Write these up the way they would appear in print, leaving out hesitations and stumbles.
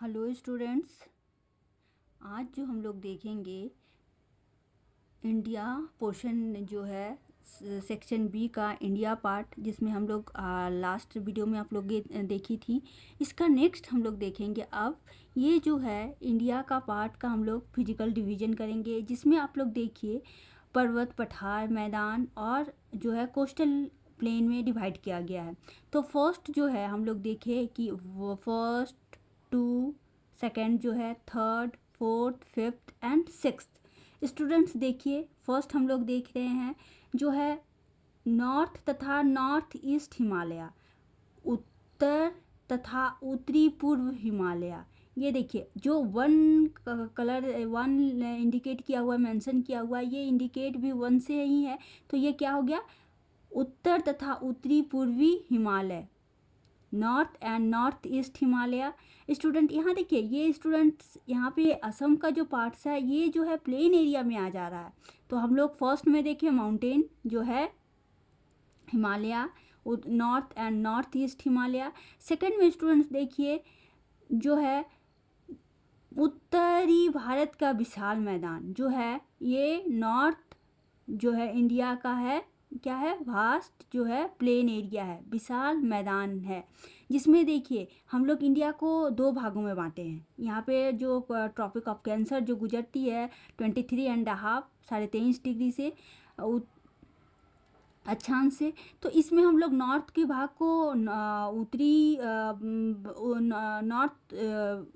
Hello students, आज जो हम लोग देखेंगे इंडिया पोर्शन जो है सेक्शन बी का इंडिया पार्ट, जिसमें हम लोग लास्ट वीडियो में आप लोग देखी थी। इसका नेक्स्ट हम लोग देखेंगे। अब ये जो है इंडिया का पार्ट का हम लोग फिजिकल डिवीजन करेंगे, जिसमें आप लोग देखिए पर्वत, पठार, मैदान और जो है कोस्टल प्लेन में डिवाइड किया गया है। तो फर्स्ट जो है हम लोग देखे कि वो फर्स्ट, टू, सेकेंड जो है, third, fourth, fifth and sixth. Students देखिए, फर्स्ट हम लोग देख रहे हैं जो है नॉर्थ तथा नॉर्थ ईस्ट हिमालय, उत्तर तथा उत्तरी पूर्व हिमालय। ये देखिए जो वन कलर वन इंडिकेट किया हुआ है, मेंशन किया हुआ है, ये इंडिकेट भी वन से ही है। तो ये क्या हो गया, उत्तर तथा उत्तरी पूर्वी Himalaya, north and north east Himalaya. Student यहाँ देखिए, ये स्टूडेंट्स यहाँ पे असम का जो पार्ट्स है ये जो है प्लेन एरिया में आ जा रहा है। तो हम लोग फर्स्ट में देखिए माउंटेन जो है Himalaya, north and north east Himalaya. Second में स्टूडेंट्स देखिए जो है उत्तरी भारत का विशाल मैदान जो है, ये नॉर्थ जो है इंडिया का है, क्या है, वास्ट जो है प्लेन एरिया है, विशाल मैदान है, जिसमें देखिए हम लोग इंडिया को दो भागों में बांटे हैं। यहाँ पे जो ट्रॉपिक ऑफ कैंसर जो गुजरती है 23.5 23.5 डिग्री से अक्षांश से, तो इसमें हम लोग नॉर्थ के भाग को उत्तरी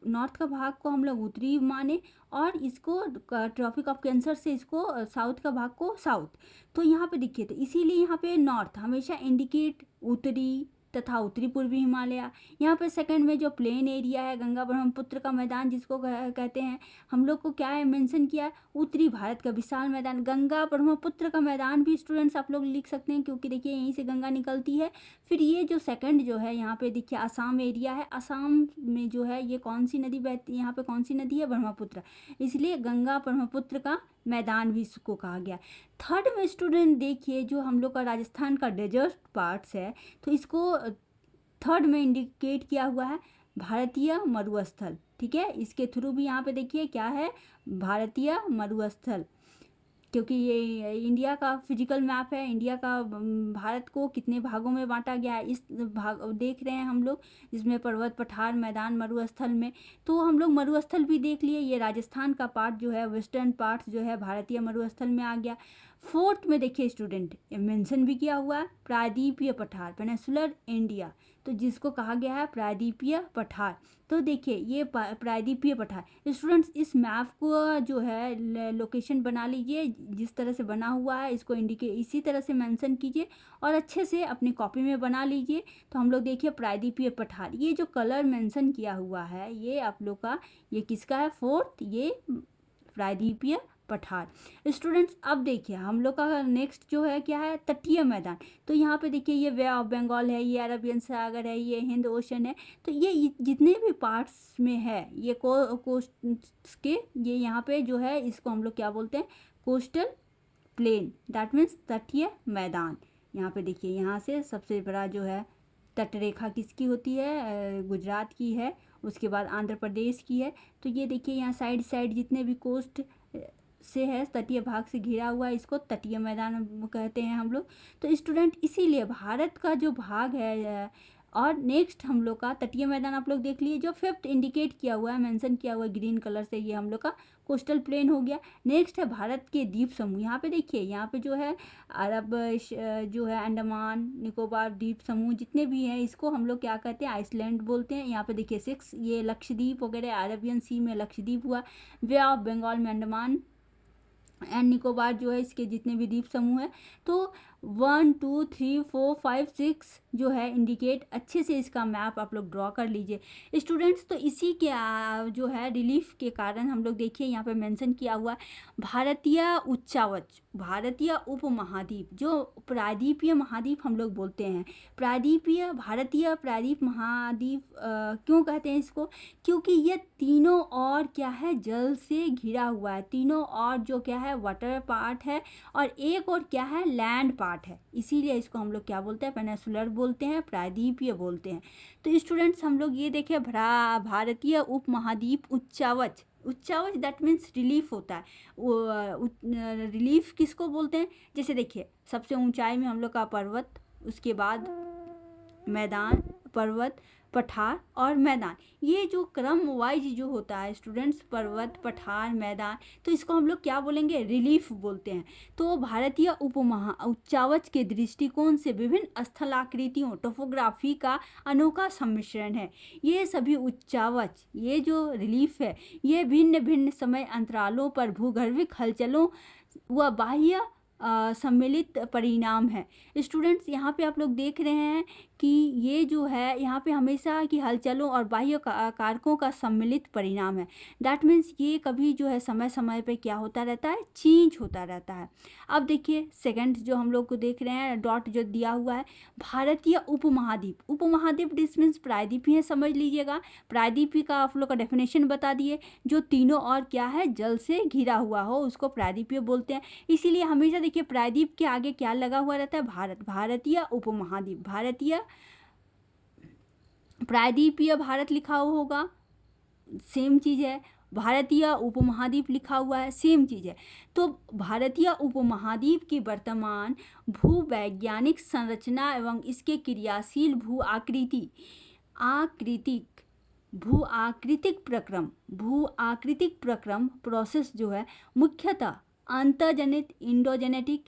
नॉर्थ का भाग को हम लोग उत्तरी माने, और इसको ट्रॉपिक ऑफ कैंसर से इसको साउथ का भाग को साउथ। तो यहाँ पे देखिए, तो इसीलिए यहाँ पे नॉर्थ हमेशा इंडिकेट उत्तरी तथा उत्तरी पूर्वी हिमालय। यहाँ पे सेकंड में जो प्लेन एरिया है, गंगा ब्रह्मपुत्र का मैदान जिसको कहते हैं, हम लोग को क्या है मेंशन किया है, उत्तरी भारत का विशाल मैदान। गंगा ब्रह्मपुत्र का मैदान भी स्टूडेंट्स आप लोग लिख सकते हैं, क्योंकि देखिए यहीं से गंगा निकलती है। फिर ये जो सेकंड जो है यहाँ पे देखिए असम एरिया है, असम में जो है ये कौन सी नदी बहती है, यहाँ पे कौन सी नदी है, ब्रह्मपुत्र, इसलिए गंगा ब्रह्मपुत्र का मैदान भी इसको कहा गया। थर्ड में स्टूडेंट देखिए जो हम लोग का राजस्थान का डेजर्ट पार्ट्स है, तो इसको थर्ड में इंडिकेट किया हुआ है भारतीय मरुस्थल। ठीक है, इसके थ्रू भी यहाँ पे देखिए क्या है, भारतीय मरुस्थल, क्योंकि ये इंडिया का फिजिकल मैप है। इंडिया का भारत को कितने भागों में बांटा गया है इस भाग देख रहे हैं हम लोग, जिसमें पर्वत, पठार, मैदान, मरुस्थल में। तो हम लोग मरुस्थल भी देख लिए, ये राजस्थान का पार्ट जो है, वेस्टर्न पार्ट जो है भारतीय मरुस्थल में आ गया। फोर्थ में देखिए स्टूडेंट मेंशन भी किया हुआ है प्रायद्वीपीय पठार, पेनिनसुलर इंडिया, तो जिसको कहा गया है प्रायद्वीपीय पठार। तो देखिए ये प्रायद्वीपीय पठार। स्टूडेंट्स इस मैप को जो है लोकेशन बना लीजिए, जिस तरह से बना हुआ है इसको इंडिकेट इसी तरह से मेंशन कीजिए और अच्छे से अपनी कॉपी में बना लीजिए। तो हम लोग देखिए प्रायद्वीपीय पठार, ये जो कलर मेंशन किया हुआ है ये आप लोग का, ये किसका है, फोर्थ, ये प्रायद्वीपीय पठार। स्टूडेंट्स अब देखिए हम लोग का नेक्स्ट जो है क्या है, तटीय मैदान। तो यहाँ पे देखिए ये वे ऑफ बंगाल है, ये अरबियन सागर है, ये हिंद ओशन है। तो ये जितने भी पार्ट्स में है ये कोस्ट के, ये यहाँ पे जो है इसको हम लोग क्या बोलते हैं, कोस्टल प्लेन, दैट मीन्स तटीय मैदान। यहाँ पे देखिए यहाँ से सबसे बड़ा जो है तटरेखा किसकी होती है, गुजरात की है, उसके बाद आंध्र प्रदेश की है। तो ये देखिए यहाँ साइड साइड जितने भी कोस्ट से है, तटीय भाग से घिरा हुआ है, इसको तटीय मैदान कहते हैं हम लोग। तो स्टूडेंट इसीलिए भारत का जो भाग है, और नेक्स्ट हम लोग का तटीय मैदान आप लोग देख लिए, जो फिफ्थ इंडिकेट किया हुआ है, मेंशन किया हुआ है ग्रीन कलर से, ये हम लोग का कोस्टल प्लेन हो गया। नेक्स्ट है भारत के द्वीप समूह। यहाँ पे देखिए यहाँ पे जो है अरब जो है अंडमान निकोबार द्वीप समूह जितने भी हैं, इसको हम लोग क्या कहते हैं, आइसलैंड बोलते हैं। यहाँ पे देखिए 6, ये लक्षद्वीप वगैरह, अरेबियन सी में लक्षद्वीप हुआ, वे ऑफ बंगाल में अंडमान एंड निकोबार जो है इसके जितने भी द्वीप समूह है। तो 1 2 3 4 5 6 जो है इंडिकेट, अच्छे से इसका मैप आप लोग ड्रॉ कर लीजिए स्टूडेंट्स। तो इसी के जो है रिलीफ के कारण हम लोग देखिए यहाँ पे मेंशन किया हुआ है भारतीय उच्चावच, भारतीय उपमहाद्वीप, जो प्रायद्वीपीय महाद्वीप हम लोग बोलते हैं। प्रायद्वीपीय, भारतीय प्रायद्वीप महाद्वीप क्यों कहते हैं इसको, क्योंकि ये तीनों और क्या है, जल से घिरा हुआ है, तीनों और जो क्या है वाटर पार्ट है, और एक और क्या है, लैंड पार्ट पार्ट है, इसीलिए इसको हम लोग क्या बोलते हैं, पेनिनसुलर बोलते हैं, प्रायद्वीपीय बोलते हैं। तो स्टूडेंट्स हम लोग ये देखें, भारतीय उपमहाद्वीप उच्चावच, उच्चावच दैट मीन्स रिलीफ होता है। वो रिलीफ किसको बोलते हैं, जैसे देखिए सबसे ऊंचाई में हम लोग का पर्वत, उसके बाद मैदान, पर्वत, पठार और मैदान, ये जो क्रम वाइज जो होता है स्टूडेंट्स, पर्वत, पठार, मैदान, तो इसको हम लोग क्या बोलेंगे, रिलीफ बोलते हैं। तो भारतीय उपमहा उच्चावच के दृष्टिकोण से विभिन्न स्थलाकृतियों, टोपोग्राफी का अनोखा सम्मिश्रण है। ये सभी उच्चावच, ये जो रिलीफ है, ये भिन्न भिन्न समय अंतरालों पर भूगर्भिक हलचलों व बाह्य सम्मिलित परिणाम है। स्टूडेंट्स यहाँ पे आप लोग देख रहे हैं कि ये जो है यहाँ पे हमेशा की हलचलों और बाह्य कारकों का सम्मिलित परिणाम है। दैट मीन्स ये कभी जो है समय समय पे क्या होता रहता है, चेंज होता रहता है। अब देखिए सेकंड जो हम लोग को देख रहे हैं, डॉट जो दिया हुआ है, भारतीय उपमहाद्वीप, उपमहाद्वीप दिस मीन्स प्रायद्वीपीय है, समझ लीजिएगा। प्रायद्वीपीय का आप लोग का डेफिनेशन बता दिए, जो तीनों और क्या है, जल से घिरा हुआ हो उसको प्रायद्वीपीय बोलते हैं। इसीलिए हमेशा देखिए प्रायद्वीप के आगे क्या लगा हुआ रहता है, भारत, भारतीय उपमहाद्वीप, भारतीय प्रायद्वीपीय भारत लिखा हुआ होगा, सेम चीज़ है, भारतीय उपमहाद्वीप लिखा हुआ है, सेम चीज़ है। तो भारतीय उपमहाद्वीप की वर्तमान भूवैज्ञानिक संरचना एवं इसके क्रियाशील भू आकृतिक प्रोसेस जो है मुख्यतः अंतर्जनित, इंडोजेनेटिक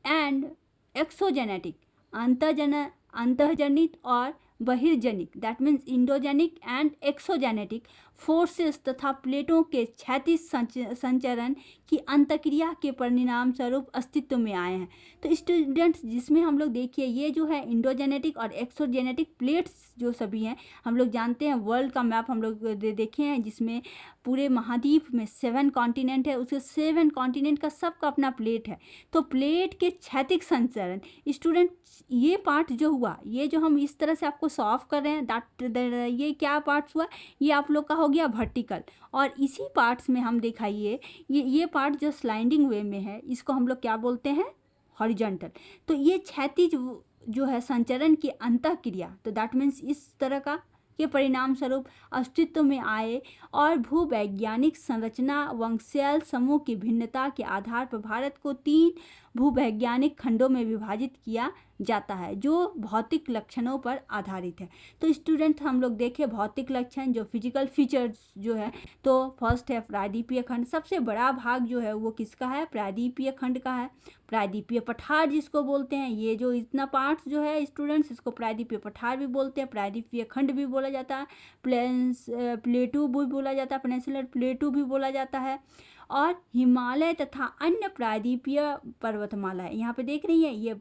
एंड एक्सोजेनेटिक, अंतर्जनित और बहिर्जनिक, that means endogenic and exogenetic forces तथा प्लेटों के क्षैतिज संचरण की अंतक्रिया के परिणाम स्वरूप अस्तित्व में आए हैं। तो स्टूडेंट्स जिसमें हम लोग देखिए ये जो है इंडोजेनेटिक और एक्सोजेनेटिक प्लेट्स जो सभी हैं, हम लोग जानते हैं वर्ल्ड का मैप हम लोग देखे हैं जिसमें पूरे महाद्वीप में 7 कॉन्टिनेंट है, उसके 7 कॉन्टिनेंट का सबका अपना प्लेट है। तो प्लेट के क्षैतिज संचरण, स्टूडेंट ये पार्ट जो हुआ, ये जो हम इस तरह से आपको सॉल्व कर रहे हैं, ये क्या पार्ट्स हुआ, ये आप लोग का हो गया वर्टिकल। और इसी पार्ट्स में हम दिखाइए ये पार्ट जो स्लाइडिंग वे में है, इसको हम लोग क्या बोलते हैं, हॉरिजॉन्टल। तो ये क्षैतिज जो है संचरण की अंतःक्रिया, तो दैट मीन्स इस तरह का के परिणाम स्वरूप अस्तित्व में आए और भूवैज्ञानिक संरचना वंशीय समूह की भिन्नता के आधार पर भारत को 3 भूवैज्ञानिक खंडों में विभाजित किया जाता है जो भौतिक लक्षणों पर आधारित है। तो स्टूडेंट हम लोग देखें भौतिक लक्षण जो फिजिकल फीचर्स जो है, तो फर्स्ट है प्रायद्वीपीय खंड, सबसे बड़ा भाग जो है वो किसका है, प्रायद्वीपीय खंड का है। प्रायद्वीपीय पठार जिसको बोलते हैं, ये जो इतना पार्ट्स जो है स्टूडेंट्स, इसको प्रायद्वीपीय पठार भी बोलते हैं, प्रायद्वीपीय खंड भी बोला जाता है, प्लेटू भी बोला जाता है, पेनिनसुलर प्लेटू भी बोला जाता है। और हिमालय तथा अन्य प्रायद्वीपीय पर्वतमालाएं, यहाँ पे देख रही हैं ये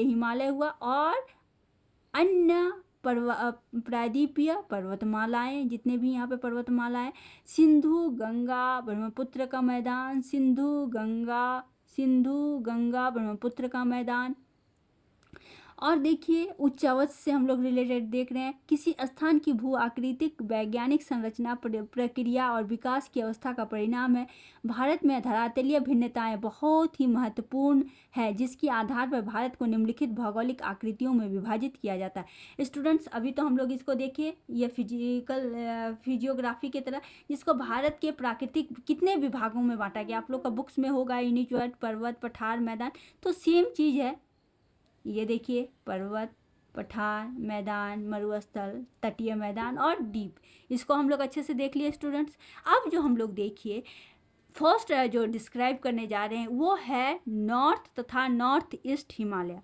हिमालय हुआ, और अन्य प्रायद्वीपीय पर्वतमालाएं, जितने भी यहाँ पे पर्वतमालाएं, सिंधु गंगा ब्रह्मपुत्र का मैदान, सिंधु गंगा ब्रह्मपुत्र का मैदान। और देखिए उच्चावच से हम लोग रिलेटेड देख रहे हैं, किसी स्थान की भू आकृतिक वैज्ञानिक संरचना प्रक्रिया और विकास की अवस्था का परिणाम है। भारत में धरातलीय भिन्नताएं बहुत ही महत्वपूर्ण है, जिसके आधार पर भारत को निम्नलिखित भौगोलिक आकृतियों में विभाजित किया जाता है। स्टूडेंट्स अभी तो हम लोग इसको देखिए, ये फिजियोग्राफी की तरह, जिसको भारत के प्राकृतिक कितने विभागों में बांटा गया, आप लोग का बुक्स में होगा यूनिट, पर्वत, पठार, मैदान, तो सेम चीज़ है। ये देखिए पर्वत, पठार, मैदान, मरुस्थल, तटीय मैदान और द्वीप, इसको हम लोग अच्छे से देख लिए स्टूडेंट्स। अब जो हम लोग देखिए फर्स्ट जो डिस्क्राइब करने जा रहे हैं वो है नॉर्थ तथा नॉर्थ ईस्ट हिमालय।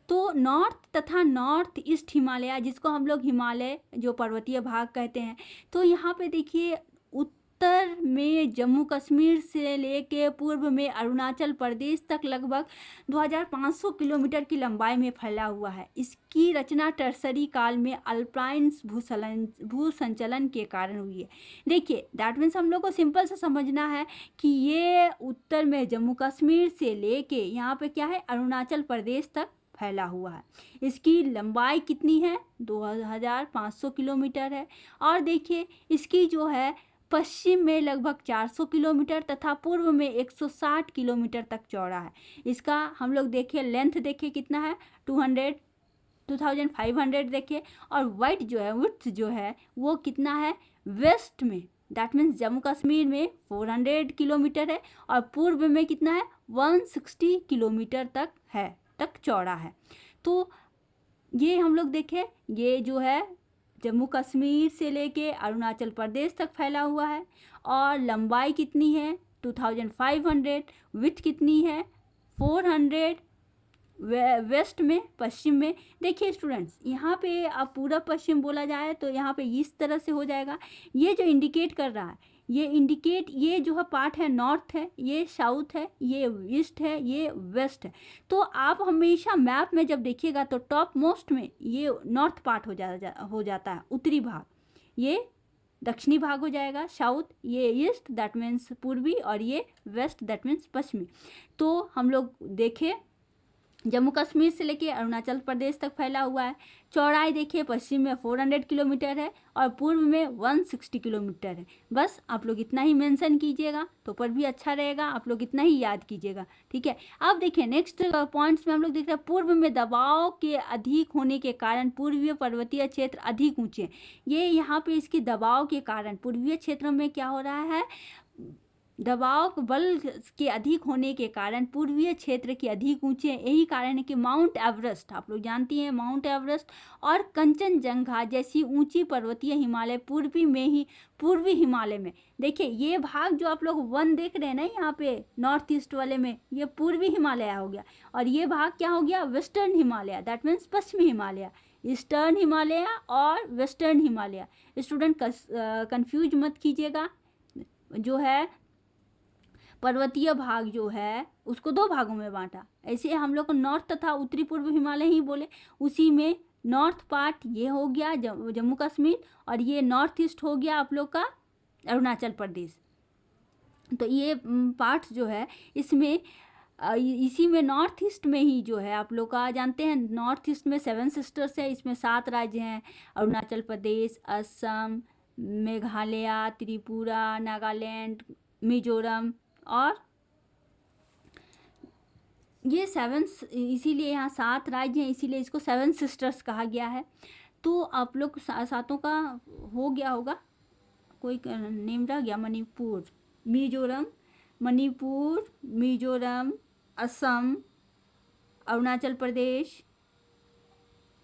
तो नॉर्थ तथा नॉर्थ ईस्ट हिमालय, जिसको हम लोग हिमालय जो पर्वतीय भाग कहते हैं, तो यहाँ पे देखिए उत्तर में जम्मू कश्मीर से लेके पूर्व में अरुणाचल प्रदेश तक लगभग 2500 किलोमीटर की लंबाई में फैला हुआ है। इसकी रचना टर्सरी काल में अल्पाइन भूसंचलन के कारण हुई है। देखिए दैट मीन्स हम लोग को सिंपल से समझना है कि ये उत्तर में जम्मू कश्मीर से लेके यहाँ पे क्या है, अरुणाचल प्रदेश तक फैला हुआ है। इसकी लंबाई कितनी है, 2500 किलोमीटर है। और देखिए इसकी जो है पश्चिम में लगभग 400 किलोमीटर तथा पूर्व में 160 किलोमीटर तक चौड़ा है। इसका हम लोग देखें लेंथ देखें कितना है 2500 देखें, और वाइड जो है विड्थ जो है वो कितना है वेस्ट में, दैट मीन्स जम्मू कश्मीर में 400 किलोमीटर है और पूर्व में कितना है 160 किलोमीटर तक चौड़ा है। तो ये हम लोग देखें ये जो है जम्मू कश्मीर से लेके अरुणाचल प्रदेश तक फैला हुआ है और लंबाई कितनी है 2500, विड्थ कितनी है 400 वेस्ट में, पश्चिम में। देखिए स्टूडेंट्स यहाँ पे अब पूरा पश्चिम बोला जाए तो यहाँ पे इस तरह से हो जाएगा। ये जो इंडिकेट कर रहा है ये जो है पार्ट है नॉर्थ है, ये साउथ है, ये ईस्ट है, ये वेस्ट है। तो आप हमेशा मैप में जब देखिएगा तो टॉप मोस्ट में ये नॉर्थ पार्ट हो जाता है, उत्तरी भाग, ये दक्षिणी भाग हो जाएगा साउथ, ये ईस्ट दैट मीन्स पूर्वी, और ये वेस्ट दैट मीन्स पश्चिमी। तो हम लोग देखें जम्मू कश्मीर से लेके अरुणाचल प्रदेश तक फैला हुआ है। चौड़ाई देखिए पश्चिम में 400 किलोमीटर है और पूर्व में 160 किलोमीटर है। बस आप लोग इतना ही मेंशन कीजिएगा तो पर भी अच्छा रहेगा, आप लोग इतना ही याद कीजिएगा, ठीक है। अब देखिए नेक्स्ट पॉइंट्स में हम लोग देख रहे हैं पूर्व में दबाव के अधिक होने के कारण पूर्वीय पर्वतीय क्षेत्र अधिक ऊंचे। ये यहाँ पे इसकी दबाव के कारण पूर्वीय क्षेत्रों में क्या हो रहा है, दबाव बल के अधिक होने के कारण पूर्वीय क्षेत्र के अधिक ऊंचे। यही कारण है कि माउंट एवरेस्ट, आप लोग जानती हैं माउंट एवरेस्ट और कंचनजंगा जैसी ऊंची पर्वतीय हिमालय पूर्वी हिमालय में। देखिए ये भाग जो आप लोग वन देख रहे हैं ना यहाँ पे नॉर्थ ईस्ट वाले में, ये पूर्वी हिमालय हो गया और ये भाग क्या हो गया वेस्टर्न हिमालय, दैट मीन्स पश्चिमी हिमालय, ईस्टर्न हिमालय और वेस्टर्न हिमालय। स्टूडेंट कंफ्यूज मत कीजिएगा, जो है पर्वतीय भाग जो है उसको दो भागों में बांटा। ऐसे हम लोग को नॉर्थ तथा उत्तरी पूर्व हिमालय ही बोले, उसी में नॉर्थ पार्ट ये हो गया जम्मू कश्मीर और ये नॉर्थ ईस्ट हो गया आप लोग का अरुणाचल प्रदेश। तो ये पार्ट जो है इसमें इसी में नॉर्थ ईस्ट में ही जो है आप लोग का जानते हैं नॉर्थ ईस्ट में 7 सिस्टर्स है, इसमें 7 राज्य हैं, अरुणाचल प्रदेश, असम, मेघालय, त्रिपुरा, नागालैंड, मिजोरम और ये 7, इसीलिए यहाँ 7 राज्य हैं, इसीलिए इसको 7 सिस्टर्स कहा गया है। तो आप लोग सातों का हो गया होगा, कोई नेम रह गया, मणिपुर, मिजोरम, असम, अरुणाचल प्रदेश,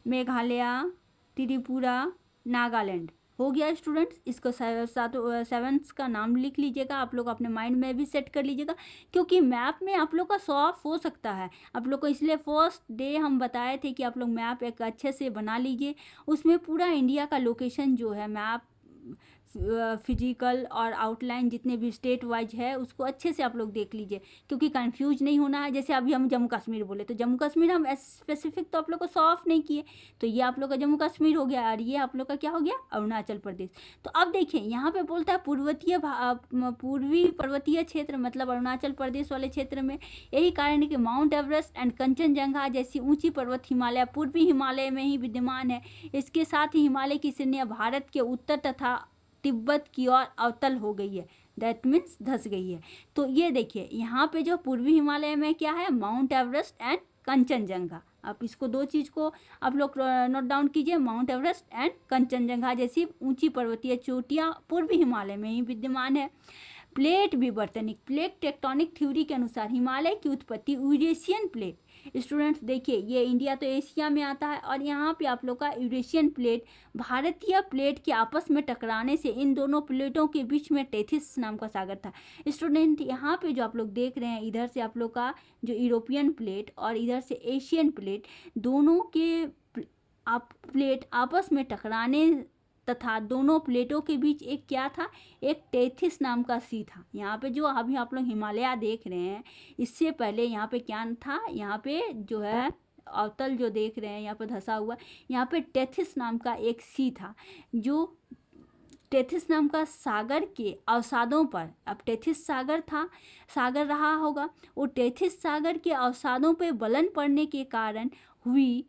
मेघालय, त्रिपुरा, नागालैंड हो गया स्टूडेंट्स। इसको 7 का नाम लिख लीजिएगा, आप लोग अपने माइंड में भी सेट कर लीजिएगा क्योंकि मैप में आप लोग का शो ऑफ हो सकता है आप लोग को, इसलिए फर्स्ट डे हम बताए थे कि आप लोग मैप एक अच्छे से बना लीजिए, उसमें पूरा इंडिया का लोकेशन जो है मैप फिजिकल और आउटलाइन जितने भी स्टेट वाइज है उसको अच्छे से आप लोग देख लीजिए क्योंकि कंफ्यूज नहीं होना है। जैसे अभी हम जम्मू कश्मीर बोले तो जम्मू कश्मीर हम स्पेसिफिक तो आप लोग को शो ऑफ नहीं किए, तो ये आप लोग का जम्मू कश्मीर हो गया और ये आप लोग का क्या हो गया अरुणाचल प्रदेश। तो अब देखिए यहाँ पे बोलता है पूर्वी पर्वतीय क्षेत्र मतलब अरुणाचल प्रदेश वाले क्षेत्र में, यही कारण है कि माउंट एवरेस्ट एंड कंचनजंगा जैसी ऊंची पर्वत हिमालय पूर्वी हिमालय में ही विद्यमान है। इसके साथ ही हिमालय की श्रेणियाँ भारत के उत्तर तथा तिब्बत की ओर अवतल हो गई है, दैट मीन्स धस गई है। तो ये देखिए यहाँ पे जो पूर्वी हिमालय में क्या है माउंट एवरेस्ट एंड कंचनजंगा, आप इसको 2 चीज़ को आप लोग नोट डाउन कीजिए, माउंट एवरेस्ट एंड कंचनजंगा जैसी ऊंची पर्वतीय चोटियाँ पूर्वी हिमालय में ही विद्यमान है। प्लेट विवर्तनिक, प्लेट टेक्टोनिक थ्योरी के अनुसार हिमालय की उत्पत्ति यूरेशियन प्लेट, स्टूडेंट्स देखिए ये इंडिया तो एशिया में आता है और यहाँ पे आप लोग का यूरेशियन प्लेट भारतीय प्लेट के आपस में टकराने से इन दोनों प्लेटों के बीच में टेथिस नाम का सागर था। स्टूडेंट यहाँ पे जो आप लोग देख रहे हैं इधर से आप लोग का जो यूरोपियन प्लेट और इधर से एशियन प्लेट, दोनों के प्लेट आपस में टकराने तथा दोनों प्लेटों के बीच एक क्या था, एक टेथिस नाम का सी था। यहाँ पे जो अभी आप लोग हिमालय देख रहे हैं इससे पहले यहाँ पे क्या था, यहाँ पे जो है अवतल जो देख रहे हैं यहाँ पे धसा हुआ, यहाँ पे टेथिस नाम का एक सी था। जो टेथिस नाम का सागर के अवसादों पर, अब टेथिस सागर रहा होगा, वो टेथिस सागर के अवसादों पे बलन पड़ने के कारण हुई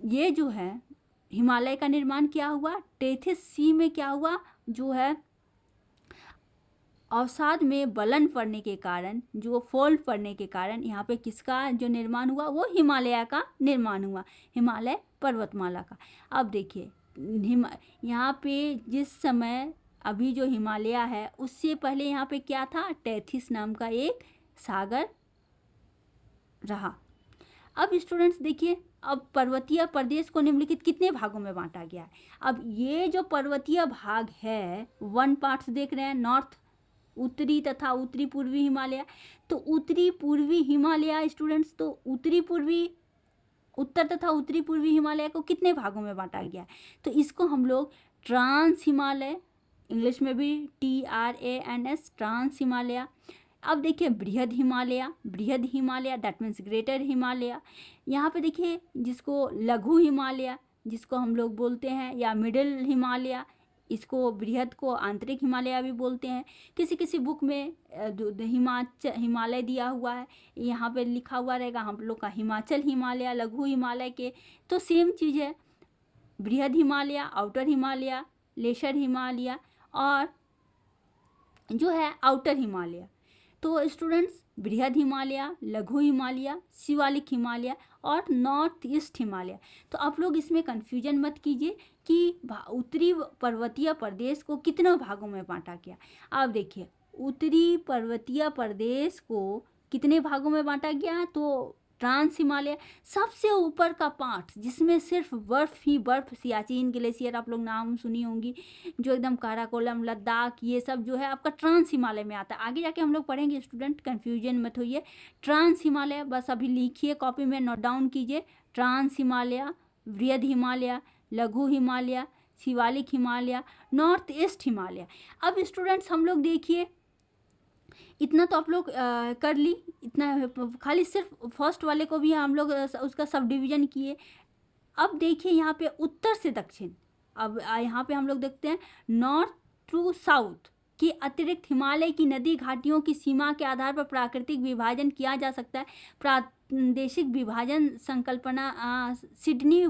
ये जो है हिमालय का निर्माण क्या हुआ, टेथिस सी में क्या हुआ, जो है अवसाद में बलन पड़ने के कारण, जो फोल्ड पड़ने के कारण यहाँ पे किसका जो निर्माण हुआ, वो हिमालय का निर्माण हुआ, हिमालय पर्वतमाला का। अब देखिए यहाँ पे जिस समय अभी जो हिमालय है उससे पहले यहाँ पे क्या था, टेथिस नाम का एक सागर रहा। अब स्टूडेंट्स देखिए, अब पर्वतीय प्रदेश को निम्नलिखित कितने भागों में बांटा गया है। अब ये जो पर्वतीय भाग है, 1 पार्ट्स देख रहे हैं, नॉर्थ उत्तरी तथा उत्तरी पूर्वी हिमालय। तो उत्तरी पूर्वी हिमालय स्टूडेंट्स, तो उत्तरी पूर्वी उत्तर तथा उत्तरी पूर्वी हिमालय को कितने भागों में बांटा गया है, तो इसको हम लोग ट्रांस हिमालय, इंग्लिश में भी TRANS, ट्रांस हिमालय। अब देखिए बृहद Himalaya that means greater Himalaya. यहाँ पे देखिए जिसको लघु हिमालय जिसको हम लोग बोलते हैं, या मिडिल हिमालय, इसको बृहद को आंतरिक हिमालय भी बोलते हैं। किसी किसी बुक में हिमालय दिया हुआ है, यहाँ पे लिखा हुआ रहेगा हम लोग का हिमाचल हिमालय, लघु हिमालय के, तो सेम चीज़ है, बृहद हिमालय, आउटर हिमालय, लेशर हिमालय और जो है आउटर हिमालय। तो स्टूडेंट्स बृहद हिमालय, लघु हिमालय, शिवालिक हिमालय और नॉर्थ ईस्ट हिमालय। तो आप लोग इसमें कन्फ्यूजन मत कीजिए कि उत्तरी पर्वतीय प्रदेश को कितने भागों में बांटा गया। आप देखिए उत्तरी पर्वतीय प्रदेश को कितने भागों में बांटा गया, तो ट्रांस हिमालय सबसे ऊपर का पार्ट जिसमें सिर्फ बर्फ ही बर्फ, सियाचिन ग्लेशियर आप लोग नाम सुनी होंगी, जो एकदम काराकोरम, लद्दाख, ये सब जो है आपका ट्रांस हिमालय में आता है। आगे जाके हम लोग पढ़ेंगे स्टूडेंट, कंफ्यूजन मत होइए। ट्रांस हिमालय बस अभी लिखिए, कॉपी में नोट डाउन कीजिए, ट्रांस हिमालय, बृहद हिमालय, लघु हिमालय, शिवालिक हिमालय, नॉर्थ ईस्ट हिमालय। अब स्टूडेंट्स हम लोग देखिए इतना तो आप लोग कर ली, इतना खाली सिर्फ फर्स्ट वाले को भी हम लोग उसका सब डिवीजन किए। अब देखिए यहाँ पे उत्तर से दक्षिण, अब यहाँ पे हम लोग देखते हैं नॉर्थ टू साउथ के अतिरिक्त हिमालय की नदी घाटियों की सीमा के आधार पर प्राकृतिक विभाजन किया जा सकता है। प्रादेशिक विभाजन संकल्पना सिडनी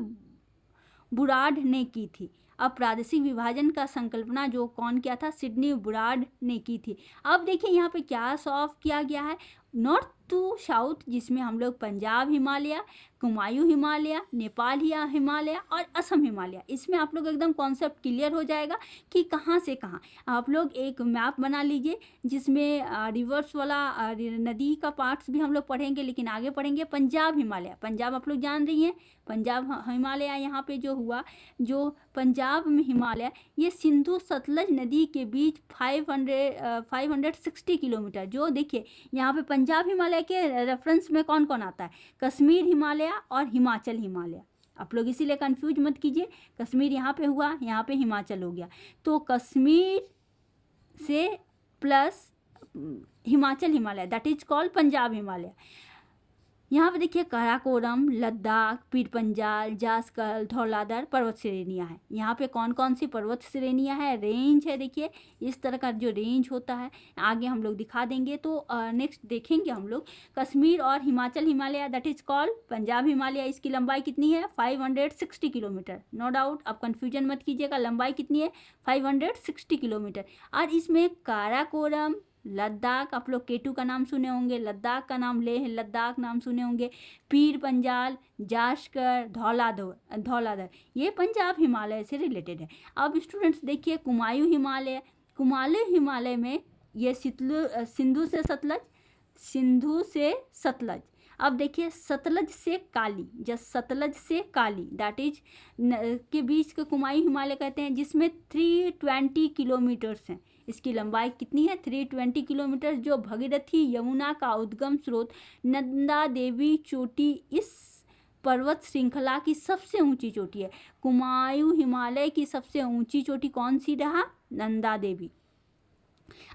बुराड ने की थी। अब प्रादेशिक विभाजन का संकल्पना जो कौन किया था, सिडनी बुराड ने की थी। अब देखिए यहाँ पे क्या सॉल्व किया गया है, नॉर्थ टू साउथ, जिसमें हम लोग पंजाब हिमालय, कुमायूं हिमालय, नेपाल हिमालय और असम हिमालय, इसमें आप लोग एकदम कॉन्सेप्ट क्लियर हो जाएगा कि कहाँ से कहाँ। आप लोग एक मैप बना लीजिए जिसमें रिवर्स वाला नदी का पार्ट्स भी हम लोग पढ़ेंगे, लेकिन आगे पढ़ेंगे पंजाब हिमालय। पंजाब आप लोग जान रही हैं, पंजाब हिमालय यहाँ पे जो हुआ, जो पंजाब में हिमालय, ये सिंधु सतलज नदी के बीच 560 किलोमीटर, जो देखिए यहाँ पे पंजाब हिमालय के रेफरेंस में कौन कौन आता है, कश्मीर हिमालय और हिमाचल हिमालय। आप लोग इसीलिए कंफ्यूज मत कीजिए, कश्मीर यहाँ पे हुआ, यहाँ पे हिमाचल हो गया, तो कश्मीर से plus Himachal Himalaya that is called Punjab Himalaya. यहाँ पे देखिए काराकोरम, लद्दाख, पीर पंजाल, जास्कर, धौलाधर पर्वत श्रेणियाँ हैं। यहाँ पे कौन कौन सी पर्वत श्रेणियाँ हैं, रेंज है, देखिए इस तरह का जो रेंज होता है आगे हम लोग दिखा देंगे। तो नेक्स्ट देखेंगे हम लोग कश्मीर और Himachal Himalaya that is called Punjab Himalaya. इसकी लंबाई कितनी है, 560 किलोमीटर। नो डाउट आप कन्फ्यूजन मत कीजिएगा, लंबाई कितनी है, 560 किलोमीटर। और इसमें काराकोरम, लद्दाख, आप लोग केटू का नाम सुने होंगे, लद्दाख का नाम लेह लद्दाख नाम सुने होंगे, पीर पंजाल, जास्कर, धौलाधर, ये पंजाब हिमालय से रिलेटेड है। अब स्टूडेंट्स देखिए कुमायूं हिमालय, कुमायूं हिमालय में ये सिंधु से सतलज। अब देखिए सतलज से काली, जब सतलज से काली दैट इज के बीच के कुमायूं हिमालय कहते हैं, जिसमें 320 किलोमीटर्स हैं। इसकी लंबाई कितनी है, 320 किलोमीटर। जो भगीरथी यमुना का उद्गम स्रोत नंदा देवी चोटी इस पर्वत श्रृंखला की सबसे ऊंची चोटी है। कुमायूं हिमालय की सबसे ऊंची चोटी कौन सी रहा, नंदा देवी।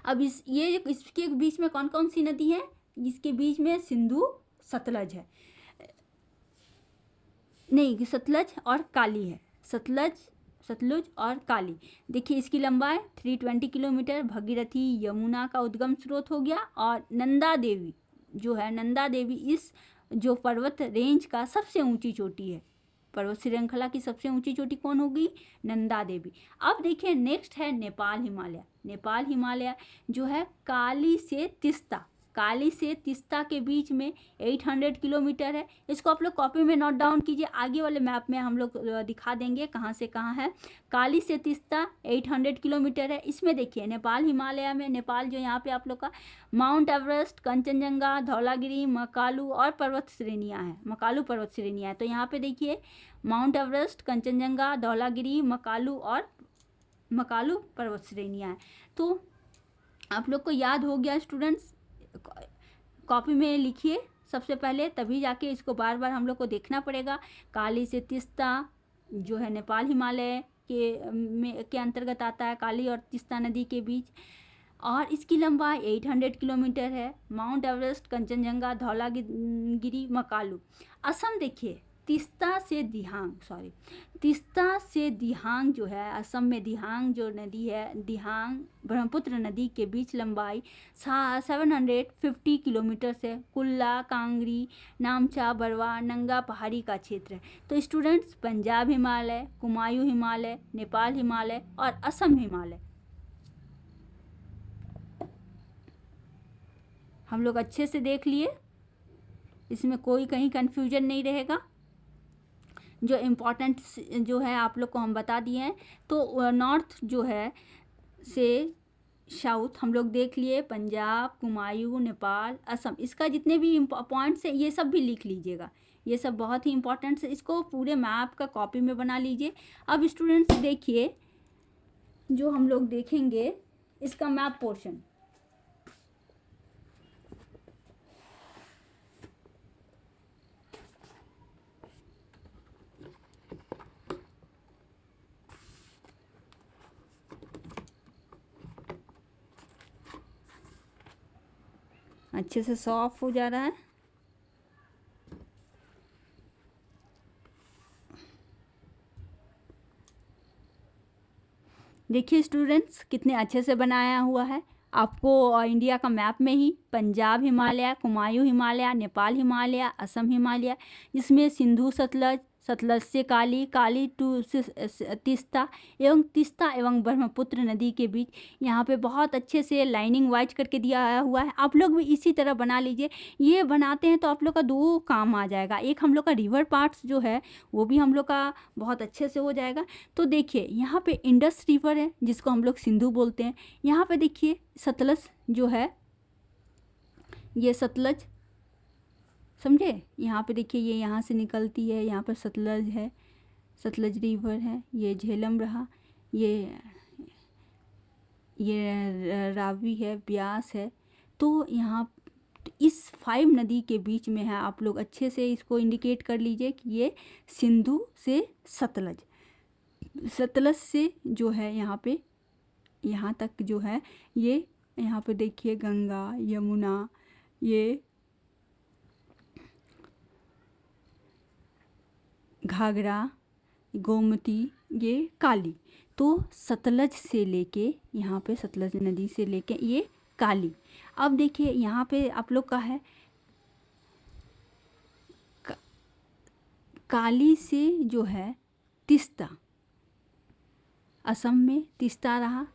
अब इसके बीच में कौन कौन सी नदी है, इसके बीच में सिंधु सतलज है, नहीं सतलज और काली है, सतलुज और काली। देखिए इसकी लंबाई 320 किलोमीटर, भगीरथी यमुना का उद्गम स्रोत हो गया। और नंदा देवी जो है, नंदा देवी इस जो पर्वत रेंज का सबसे ऊंची चोटी है। पर्वत श्रृंखला की सबसे ऊंची चोटी कौन होगी? नंदा देवी। अब देखिए नेक्स्ट है नेपाल हिमालय। नेपाल हिमालय जो है काली से तिस्ता के बीच में 800 किलोमीटर है। इसको आप लोग कॉपी में नोट डाउन कीजिए, आगे वाले मैप में हम लोग दिखा देंगे कहाँ से कहाँ है। काली से तिस्ता 800 किलोमीटर है। इसमें देखिए नेपाल हिमालय में, नेपाल जो यहाँ पे आप लोग का माउंट एवरेस्ट, कंचनजंगा, धौलागिरी, मकालू और पर्वत श्रेणियाँ हैं, मकालू पर्वत श्रेणियाँ हैं। तो यहाँ पे देखिए माउंट एवरेस्ट, कंचनजंगा, धौलागिरी, मकालू और मकालू पर्वत श्रेणियाँ हैं। तो आप लोग को याद हो गया स्टूडेंट्स, कॉपी में लिखिए सबसे पहले, तभी जाके इसको बार बार हम लोग को देखना पड़ेगा। काली से तिस्ता जो है नेपाल हिमालय के अंतर्गत आता है, काली और तिस्ता नदी के बीच, और इसकी लंबाई 800 किलोमीटर है। Mount Everest, Kanchenjunga, Dhaulagiri, Makalu. असम देखिए तिस्ता से दिहांग जो है, असम में दिहांग जो नदी है, दिहांग ब्रह्मपुत्र नदी के बीच लंबाई 750 किलोमीटर से कुल्ला, कांगरी, नामचा, बरवा, नंगा पहाड़ी का क्षेत्र है। तो स्टूडेंट्स पंजाब हिमालय, कुमायूं हिमालय, नेपाल हिमालय और असम हिमालय हम लोग अच्छे से देख लिए, इसमें कोई कहीं कन्फ्यूजन नहीं रहेगा। जो इम्पोर्टेंट जो है आप लोग को हम बता दिए हैं। तो नॉर्थ जो है से साउथ हम लोग देख लिए, पंजाब, कुमायूं, नेपाल, असम। इसका जितने भी पॉइंट्स हैं ये सब भी लिख लीजिएगा, ये सब बहुत ही इम्पोर्टेंट है। इसको पूरे मैप का कॉपी में बना लीजिए। अब स्टूडेंट्स देखिए जो हम लोग देखेंगे इसका मैप पोर्शन। अच्छे से सॉफ्ट हो जा रहा है। देखिए स्टूडेंट्स कितने अच्छे से बनाया हुआ है। आपको इंडिया का मैप में ही पंजाब हिमालय, कुमायूं हिमालय, नेपाल हिमालय, असम हिमालय, जिसमें सिंधु सतलज, सतलज से काली, काली टू तिस्ता एवं ब्रह्मपुत्र नदी के बीच यहाँ पे बहुत अच्छे से लाइनिंग वाइज करके दिया हुआ है। आप लोग भी इसी तरह बना लीजिए। ये बनाते हैं तो आप लोग का दो काम आ जाएगा, एक हम लोग का रिवर पार्ट्स जो है वो भी हम लोग का बहुत अच्छे से हो जाएगा। तो देखिए यहाँ पे इंडस रिवर है जिसको हम लोग सिंधु बोलते हैं। यहाँ पे देखिए सतलज जो है, ये सतलज समझे, यहाँ पे देखिए ये यहाँ से निकलती है, यहाँ पर सतलज है, सतलज रिवर है, ये झेलम रहा, ये रावी है, ब्यास है। तो यहाँ इस 5 नदी के बीच में है, आप लोग अच्छे से इसको इंडिकेट कर लीजिए कि ये सिंधु से सतलज, सतलज से जो है यहाँ पे यहाँ तक जो है, ये यहाँ पे देखिए गंगा, यमुना, ये घाघरा, गोमती, ये काली। तो सतलज से लेके यहाँ पे सतलज नदी से लेके ये काली। अब देखिए यहाँ पे आप लोग का है काली से जो है तिस्ता, असम में तिस्ता रहा,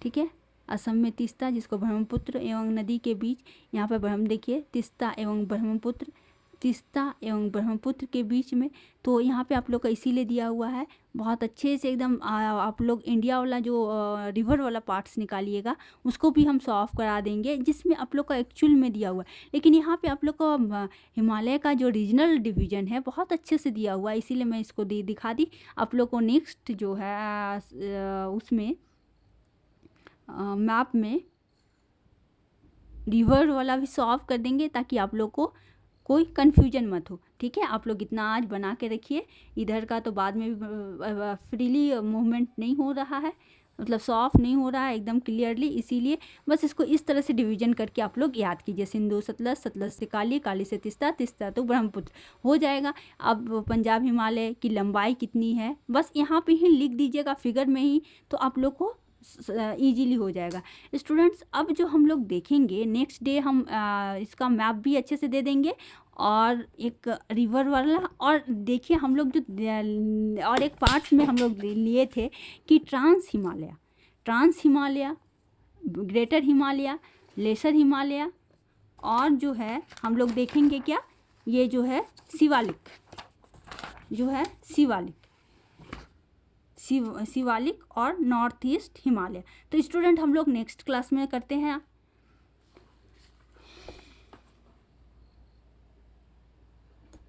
ठीक है, असम में तिस्ता जिसको ब्रह्मपुत्र एवं नदी के बीच यहाँ पर हम देखिए तिस्ता एवं ब्रह्मपुत्र के बीच में। तो यहाँ पे आप लोग का इसीलिए दिया हुआ है, बहुत अच्छे से एकदम आप लोग इंडिया वाला जो रिवर वाला पार्ट्स निकालिएगा उसको भी हम सॉल्व करा देंगे जिसमें आप लोग का एक्चुअल में दिया हुआ है। लेकिन यहाँ पे आप लोग को हिमालय का जो रीजनल डिवीज़न है बहुत अच्छे से दिया हुआ है, इसीलिए मैं इसको दिखा दी। आप लोग को नेक्स्ट जो है उसमें मैप में रिवर वाला भी सॉल्व कर देंगे ताकि आप लोग को कोई कन्फ्यूजन मत हो, ठीक है। आप लोग इतना आज बना के रखिए, इधर का तो बाद में भी फ्रीली मूवमेंट नहीं हो रहा है, मतलब सॉफ्ट नहीं हो रहा है एकदम क्लियरली, इसीलिए बस इसको इस तरह से डिवीजन करके आप लोग याद कीजिए। सिंधु सतलज, सतलज से काली, काली से तिस्ता, तिस्ता तो ब्रह्मपुत्र हो जाएगा। अब पंजाब हिमालय की लंबाई कितनी है बस यहाँ पे ही लिख दीजिएगा फिगर में ही, तो आप लोग को ईजीली हो जाएगा। स्टूडेंट्स अब जो हम लोग देखेंगे नेक्स्ट डे हम इसका मैप भी अच्छे से दे देंगे और एक रिवर वाला। और देखिए हम लोग जो और एक पार्ट्स में हम लोग लिए थे कि trans Himalaya, greater Himalaya, lesser Himalaya, और जो है हम लोग देखेंगे क्या, ये जो है शिवालिक, शिवालिक और नॉर्थ ईस्ट हिमालय। तो स्टूडेंट हम लोग नेक्स्ट क्लास में करते हैं